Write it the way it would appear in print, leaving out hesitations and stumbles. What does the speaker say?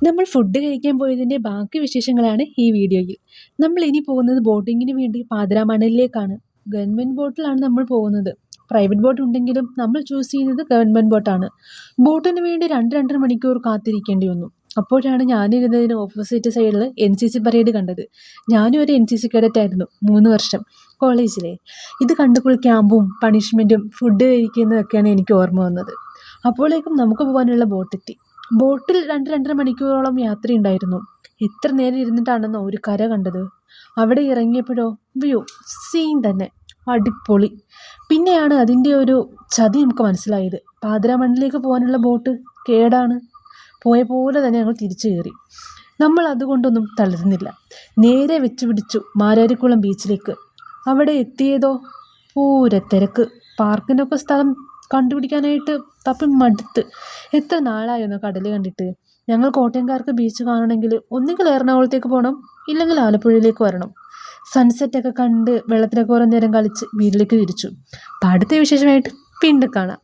നമ്മൾ ഫുഡ് കഴിക്കാൻ പോയതിൻ്റെ ബാക്കി വിശേഷങ്ങളാണ് ഈ വീഡിയോയിൽ. നമ്മൾ ഇനി പോകുന്നത് ബോട്ടിങ്ങിന് വേണ്ടി പാതിരാമണലിലേക്കാണ്. ഗവൺമെൻറ് ബോട്ടിലാണ് നമ്മൾ പോകുന്നത്. പ്രൈവറ്റ് ബോട്ട് ഉണ്ടെങ്കിലും നമ്മൾ ചൂസ് ചെയ്യുന്നത് ഗവൺമെൻറ് ബോട്ടാണ്. ബോട്ടിന് വേണ്ടി 2-2.5 മണിക്കൂർ കാത്തിരിക്കേണ്ടി വന്നു. അപ്പോഴാണ് ഞാനിരുന്നതിന് ഓപ്പോസിറ്റ് സൈഡിൽ NCC പരേഡ് കണ്ടത്. ഞാനും ഒരു NCC കേഡറ്റ് ആയിരുന്നു 3 വർഷം കോളേജിലെ. ഇത് കണ്ടപ്പോൾ ക്യാമ്പും പണിഷ്മെൻറ്റും ഫുഡ് കഴിക്കുന്നതൊക്കെയാണ് എനിക്ക് ഓർമ്മ വന്നത്. അപ്പോഴേക്കും നമുക്ക് പോകാനുള്ള ബോട്ടെത്തി. ബോട്ടിൽ 2-2.5 മണിക്കൂറോളം യാത്രയുണ്ടായിരുന്നു. എത്ര നേരം ഇരുന്നിട്ടാണെന്നോ ഒരു കര കണ്ടത്. അവിടെ ഇറങ്ങിയപ്പോഴോ വ്യൂ സീൻ തന്നെ അടിപൊളി. പിന്നെയാണ് അതിൻ്റെ ഒരു ചതി നമുക്ക് മനസ്സിലായത്. പാതിരാമണലിലേക്ക് പോകാനുള്ള ബോട്ട് കേടാണ്. പോയ പോലെ തന്നെ ഞങ്ങൾ തിരിച്ചു കയറി. നമ്മൾ അതുകൊണ്ടൊന്നും തളർന്നില്ല. നേരെ വെച്ച് പിടിച്ചു മാരാരിക്കുളം ബീച്ചിലേക്ക്. അവിടെ എത്തിയതോ പൂര തിരക്ക്. പാർക്കിൻ്റെ ഒക്കെ സ്ഥലം കണ്ടുപിടിക്കാനായിട്ട് തപ്പി മടുത്ത്. എത്ര നാളായിരുന്നു കടൽ കണ്ടിട്ട്. ഞങ്ങൾ കോട്ടയംകാർക്ക് ബീച്ച് കാണണമെങ്കിൽ ഒന്നുകിൽ എറണാകുളത്തേക്ക് പോകണം, ഇല്ലെങ്കിൽ ആലപ്പുഴയിലേക്ക് വരണം. സൺസെറ്റൊക്കെ കണ്ട് വെള്ളത്തിലൊക്കെ കുറേ നേരം കളിച്ച് വീട്ടിലേക്ക് തിരിച്ചു. അപ്പം അടുത്ത വിശേഷമായിട്ട് വീണ്ടും കാണാം.